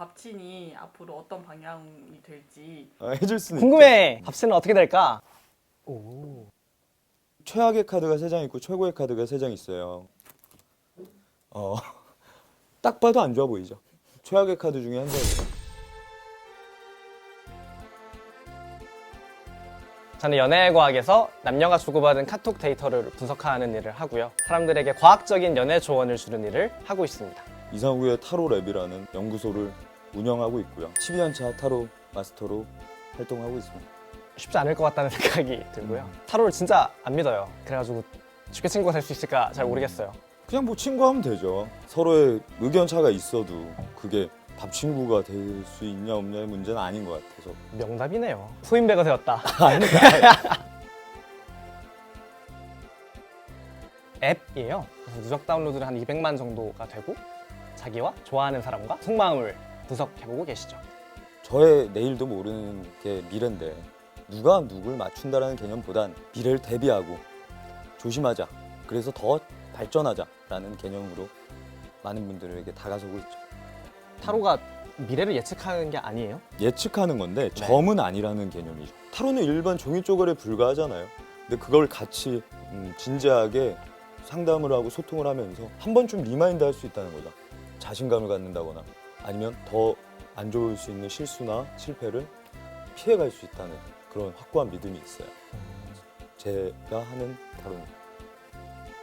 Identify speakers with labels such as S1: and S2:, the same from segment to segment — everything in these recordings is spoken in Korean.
S1: 밥친이 앞으로 어떤 방향이 될지
S2: 해줄 수는
S3: 궁금해. 밥신은 어떻게 될까? 오.
S2: 있죠. 최악의 카드가 3장 있고 최고의 카드가 3장 있어요. 딱 봐도 안 좋아 보이죠. 최악의 카드 중에 한 장이에요.
S3: 저는 연애과학에서 남녀가 주고받은 카톡 데이터를 분석하는 일을 하고요. 사람들에게 과학적인 연애 조언을 주는 일을 하고 있습니다.
S2: 이상우의 타로 랩이라는 연구소를 운영하고 있고요. 12년차 타로 마스터로 활동하고 있습니다.
S3: 쉽지 않을 것 같다는 생각이 들고요. 타로를 진짜 안 믿어요. 그래가지고 쉽게 친구가 될 수 있을까 잘 모르겠어요.
S2: 그냥 뭐 친구하면 되죠. 서로의 의견 차가 있어도 그게 밥 친구가 될 수 있냐 없냐의 문제는 아닌 것 같아서.
S3: 명답이네요. 후임배가 되었다. 앱이에요. 그래서 누적 다운로드는 한 200만 정도가 되고 자기와 좋아하는 사람과 속마음을 분석해보고 계시죠.
S2: 저의 내일도 모르는 게 미래인데 누가 누굴 맞춘다라는 개념보단 미래를 대비하고 조심하자. 그래서 더 발전하자라는 개념으로 많은 분들에게 다가서고 있죠.
S3: 타로가 미래를 예측하는 게 아니에요?
S2: 예측하는 건데 점은 아니라는 개념이죠. 타로는 일반 종이 쪼가리에 불과하잖아요. 근데 그걸 같이 진지하게 상담을 하고 소통을 하면서 한 번쯤 리마인드 할 수 있다는 거죠. 자신감을 갖는다거나 아니면 더 안 좋을 수 있는 실수나 실패를 피해갈 수 있다는 그런 확고한 믿음이 있어요. 제가 하는 타로는.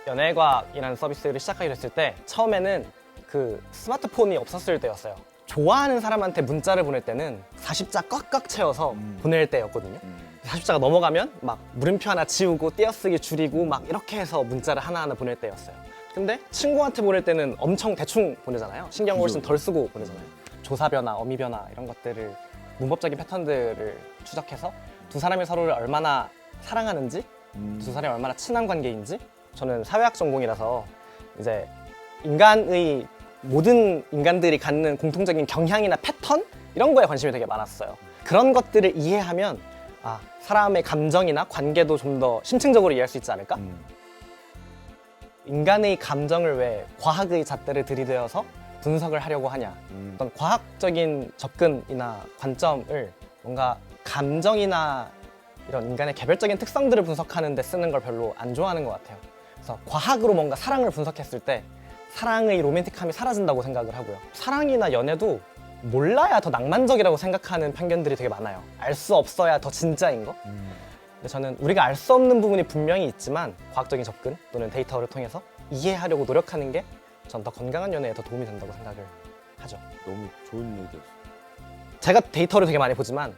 S3: 연애과학이라는 서비스를 시작하게 됐을 때 처음에는 그 스마트폰이 없었을 때였어요. 좋아하는 사람한테 문자를 보낼 때는 40자 꽉꽉 채워서 보낼 때였거든요. 40자가 넘어가면 막 물음표 하나 지우고 띄어쓰기 줄이고 막 이렇게 해서 문자를 하나하나 보낼 때였어요. 근데 친구한테 보낼 때는 엄청 대충 보내잖아요. 신경을 훨씬 덜 쓰고 보내잖아요. 조사 변화, 어미 변화 이런 것들을 문법적인 패턴들을 추적해서 두 사람이 서로를 얼마나 사랑하는지 두 사람이 얼마나 친한 관계인지. 저는 사회학 전공이라서 이제 인간의 모든 인간들이 갖는 공통적인 경향이나 패턴 이런 거에 관심이 되게 많았어요. 그런 것들을 이해하면 아, 사람의 감정이나 관계도 좀 더 심층적으로 이해할 수 있지 않을까? 인간의 감정을 왜 과학의 잣대를 들이대어서 분석을 하려고 하냐. 어떤 과학적인 접근이나 관점을 뭔가 감정이나 이런 인간의 개별적인 특성들을 분석하는 데 쓰는 걸 별로 안 좋아하는 것 같아요. 그래서 과학으로 뭔가 사랑을 분석했을 때 사랑의 로맨틱함이 사라진다고 생각을 하고요. 사랑이나 연애도 몰라야 더 낭만적이라고 생각하는 편견들이 되게 많아요. 알 수 없어야 더 진짜인 거? 근데 저는 우리가 알 수 없는 부분이 분명히 있지만 과학적인 접근 또는 데이터를 통해서 이해하려고 노력하는 게 전 더 건강한 연애에 더 도움이 된다고 생각을 하죠.
S2: 너무 좋은 얘기였어요.
S3: 제가 데이터를 되게 많이 보지만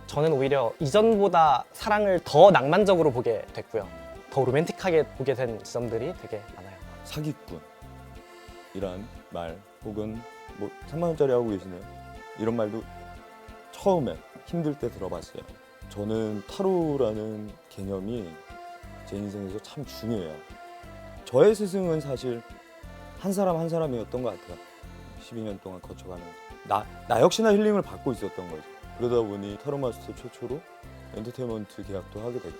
S3: 저는 오히려 이전보다 사랑을 더 낭만적으로 보게 됐고요. 더 로맨틱하게 보게 된 지점들이 되게 많아요.
S2: 사기꾼이란 말 혹은 뭐 3만 원짜리 하고 계시네요. 이런 말도 처음에 힘들 때 들어봤어요. 저는 타로라는 개념이 제 인생에서 참 중요해요. 저의 스승은 사실 한 사람 한 사람이었던 것 같아요. 12년 동안 거쳐가면서 나 역시나 힐링을 받고 있었던 거죠. 그러다 보니 타로 마스터 최초로 엔터테인먼트 계약도 하게 됐고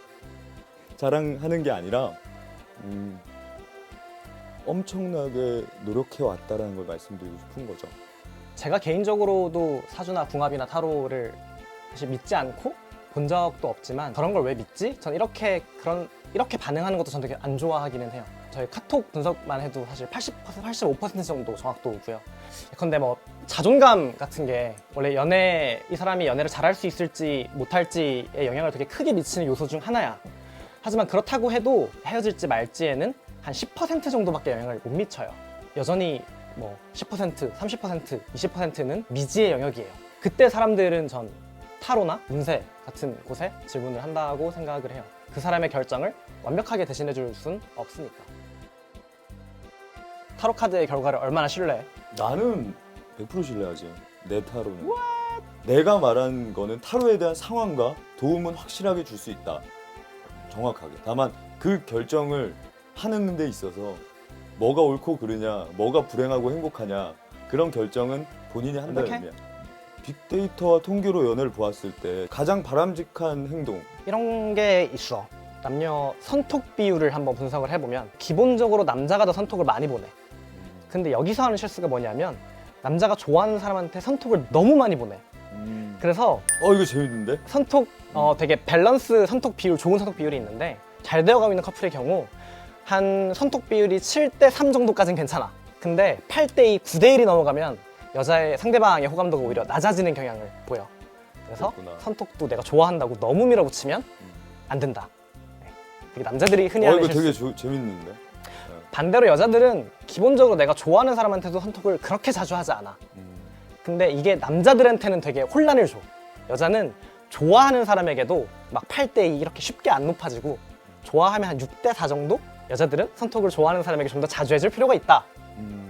S2: 자랑하는 게 아니라 엄청나게 노력해 왔다라는 걸 말씀드리고 싶은 거죠.
S3: 제가 개인적으로도 사주나 궁합이나 타로를 사실 믿지 않고 본 적도 없지만 저런 걸 왜 믿지? 전 이렇게 반응하는 것도 전 되게 안 좋아하기는 해요. 저희 카톡 분석만 해도 사실 80%, 85% 정도 정확도고요. 근데 뭐 자존감 같은 게 원래 이 사람이 연애를 잘할 수 있을지 못할지에 영향을 되게 크게 미치는 요소 중 하나야. 하지만 그렇다고 해도 헤어질지 말지에는 한 10% 정도밖에 영향을 못 미쳐요. 여전히 뭐 10%, 30%, 20%는 미지의 영역이에요. 그때 사람들은 전 타로나 운세 같은 곳에 질문을 한다고 생각을 해요. 그 사람의 결정을 완벽하게 대신해 줄 순 없으니까. 타로 카드의 결과를 얼마나 신뢰해?
S2: 나는 100% 신뢰하지. 내 타로는. 내가 말한 거는 타로에 대한 상황과 도움은 확실하게 줄 수 있다. 정확하게. 다만 그 결정을 하는 데 있어서 뭐가 옳고 그르냐, 뭐가 불행하고 행복하냐 그런 결정은 본인이 한다는 의미야. 빅데이터와 통계로 연애를 보았을 때 가장 바람직한 행동
S3: 이런 게 있어. 남녀 선톡 비율을 한번 분석을 해보면 기본적으로 남자가 더 선톡을 많이 보내. 근데 여기서 하는 실수가 뭐냐면 남자가 좋아하는 사람한테 선톡을 너무 많이 보내. 그래서
S2: 이거 재밌는데?
S3: 선톡 되게 밸런스 선톡 비율, 좋은 선톡 비율이 있는데 잘 되어가고 있는 커플의 경우 한 선톡 비율이 7대 3 정도까지는 괜찮아. 근데 8대 2, 9대 1이 넘어가면 여자의 상대방의 호감도가 오히려 낮아지는 경향을 보여. 그래서
S2: 그렇구나.
S3: 선톡도 내가 좋아한다고 너무 밀어붙이면 안 된다. 네. 그게 남자들이 흔히 하는
S2: 이거 되게
S3: 실수.
S2: 재밌는데?
S3: 반대로 여자들은 기본적으로 내가 좋아하는 사람한테도 선톡을 그렇게 자주 하지 않아. 근데 이게 남자들한테는 되게 혼란을 줘. 여자는 좋아하는 사람에게도 막 8대 2 이렇게 쉽게 안 높아지고 좋아하면 한 6대 4 정도? 여자들은 선톡을 좋아하는 사람에게 좀 더 자주 해줄 필요가 있다.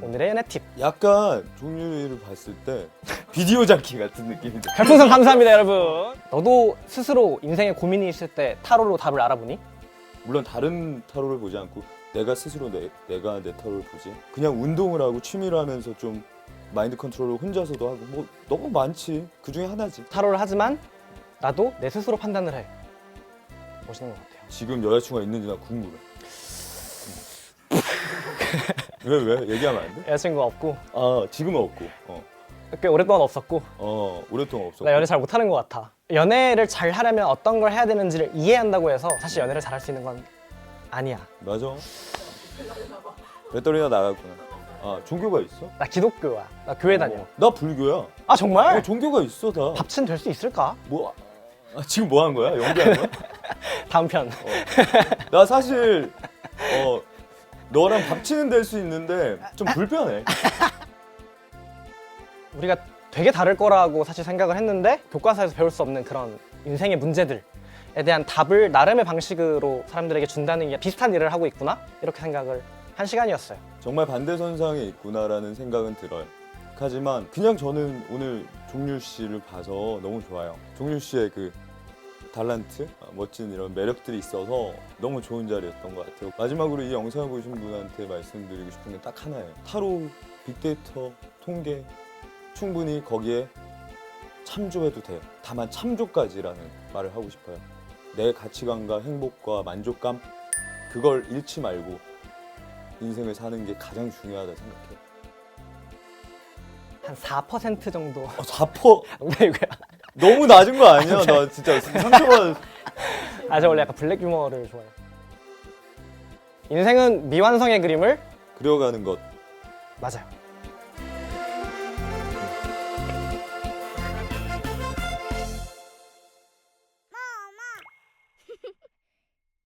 S3: 오늘의 연애 팁.
S2: 약간 종류를 봤을 때 비디오 장기 같은 느낌이 들어.
S3: 별풍선 감사합니다, 여러분. 너도 스스로 인생에 고민이 있을 때 타로로 답을 알아보니?
S2: 물론 다른 타로를 보지 않고 내가 스스로 내가 내 타로를 보지. 그냥 운동을 하고 취미를 하면서 좀 마인드 컨트롤을 혼자서도 하고 뭐 너무 많지. 그 중에 하나지.
S3: 타로를 하지만 나도 내 스스로 판단을 해. 멋있는 것 같아요.
S2: 지금 여자친구가 있는지 나 궁금해. 왜? 얘기하면 안 돼?
S3: 여자친구가 없고
S2: 지금은 없고.
S3: 꽤 오랫동안 없었고
S2: 오랫동안 없었고.
S3: 나 연애 잘 못하는 것 같아. 연애를 잘 하려면 어떤 걸 해야 되는지를 이해한다고 해서 사실 연애를 잘 할 수 있는 건 아니야.
S2: 맞아. 배터리가 나갔구나. 종교가 있어?
S3: 나 기독교야. 나 교회 다녀.
S2: 나 불교야.
S3: 아 정말?
S2: 종교가 있어 다.
S3: 밥친 될 수 있을까?
S2: 뭐? 지금 뭐 한 거야? 연기한 거야?
S3: 다음 편.
S2: 나 사실 너랑 밥치는 될 수 있는데 좀 불편해.
S3: 우리가 되게 다를 거라고 사실 생각을 했는데 교과서에서 배울 수 없는 그런 인생의 문제들에 대한 답을 나름의 방식으로 사람들에게 준다는 게 비슷한 일을 하고 있구나? 이렇게 생각을 한 시간이었어요.
S2: 정말 반대선상에 있구나라는 생각은 들어요. 하지만 그냥 저는 오늘 종률 씨를 봐서 너무 좋아요. 종률 씨의 그 달란트, 멋진 이런 매력들이 있어서 너무 좋은 자리였던 것 같아요. 마지막으로 이 영상을 보신 분한테 말씀드리고 싶은 게 딱 하나예요. 타로, 빅데이터, 통계 충분히 거기에 참조해도 돼요. 다만 참조까지라는 말을 하고 싶어요. 내 가치관과 행복과 만족감 그걸 잃지 말고 인생을 사는 게 가장 중요하다 생각해요.
S3: 한 4% 정도.
S2: 4%?
S3: 농담이고요.
S2: 너무 낮은 거 아니야? 나 진짜 상처가.
S3: 저 원래 약간 블랙 유머를 좋아해요. 인생은 미완성의 그림을
S2: 그려가는 것.
S3: 맞아요.